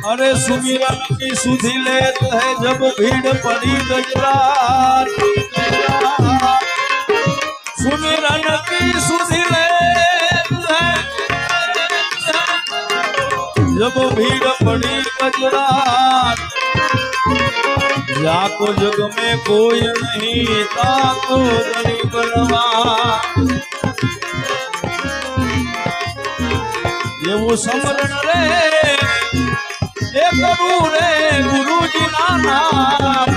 अरे सुमिरन की सुधि लेत है जब भीड़ पड़ी गजरात, सुमिरन की सुधि लेत है जब भीड़ पड़ी गजरात, जाको जग में कोई नहीं ताको गरीब नवाज। ये वो समरण रे ये करू रे गुरु जी ना नाम,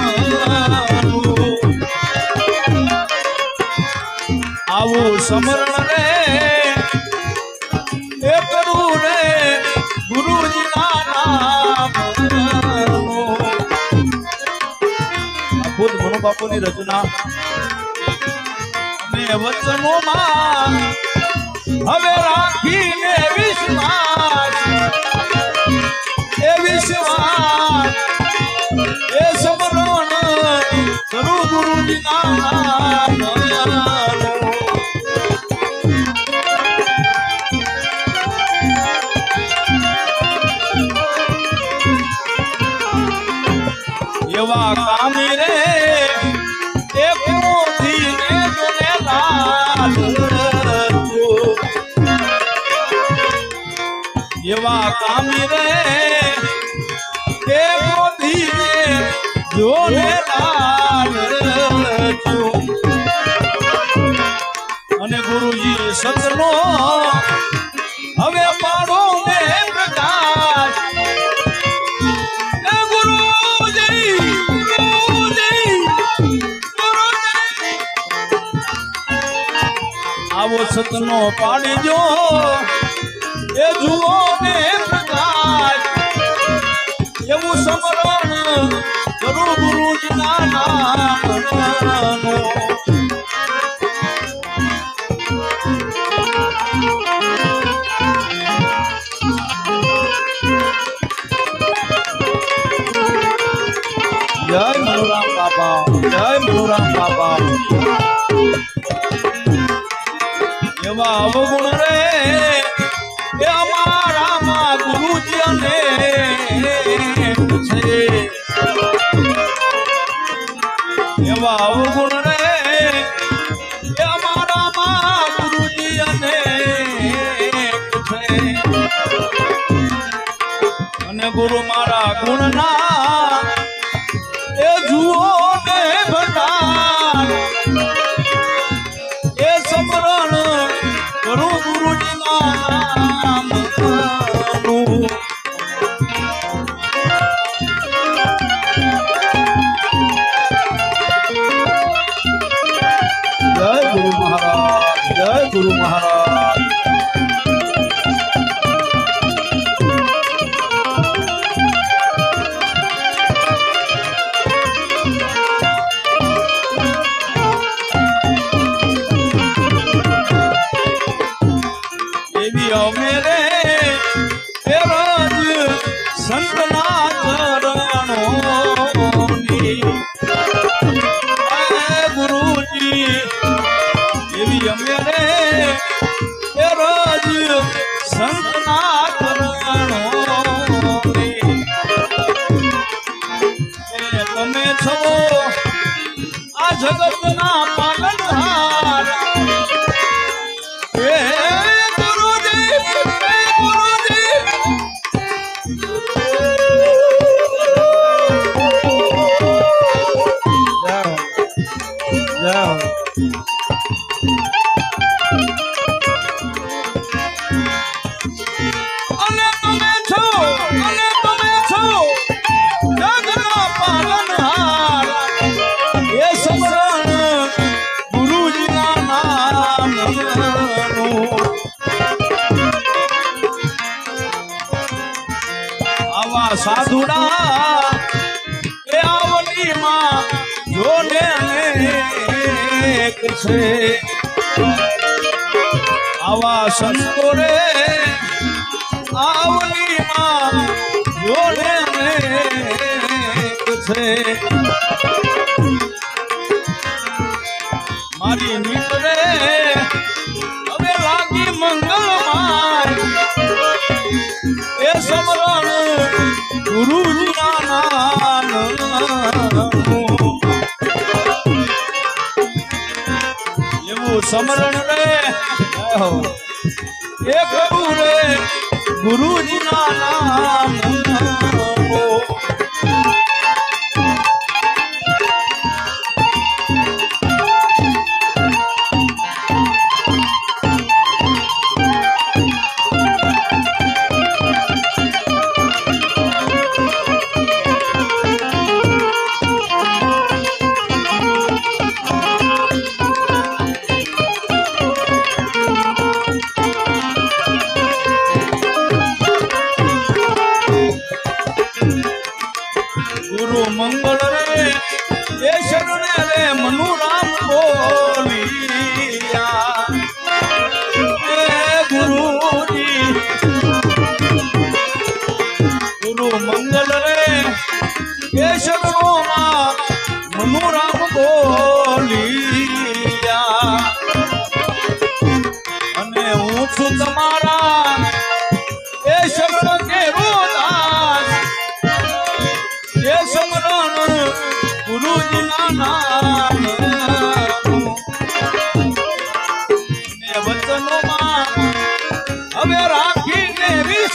आवो समरण रे ये करू रे गुरु जी ना नाम। खुद मनु बापू ની રચના અને વચનોમાં હવે રાખીને વિશ્વાસ, એ વિશ્વાસ એ સમરણ કરું ગુરુજીના નામ। એવા કામી રે એક મોતી ને જોને લાલ, એવા કામી રે એક મોતી ને જોને લાલ। અને ગુરુજી સતનો હવે પાડો ને પ્રકાશ, आवो सतनो पाड़ी जो ये जुओ ने प्रकाश, ये वो समरण करू गुरु जी ना नाम। जय मनोराम बाबा, जय मनोराम बाबा। एवा अवगुण रे ए अमारा मा गुरुजी ने छे, एवा अवगुण रे ए अमारा मा गुरुजी ने छे। अने गुरु मारा गुण ना ए जुओ ने भटार, ए समरण करू गुरुजी ना नाम। जय गुरु महाराज, जय गुरु महाराज। मेरे राज संतना चरणों गुरुजी, मेरे राज संतना चरणों तमे छो आ जगत ना पालनहार। साधुड़ा ए आवली मां जोने छे, आवा संतो रे आवली मां जोने छे। मारी नीत रे હવે લાગી મંગલ માય એ સમરણ સમરણ રે એ કરું રે ગુરુજીના નામ ગુરુ મંગળ રે એ શરણે રે મનુ રામ બોલિયા એ ગુરુજી ગુરુ મંગળ રે એ શરણોમાં મનુ રામ બોલિયા અને હું છું તમારા એ શરણ કે રોદાસ એ સમરણ ગુરુજીના નામ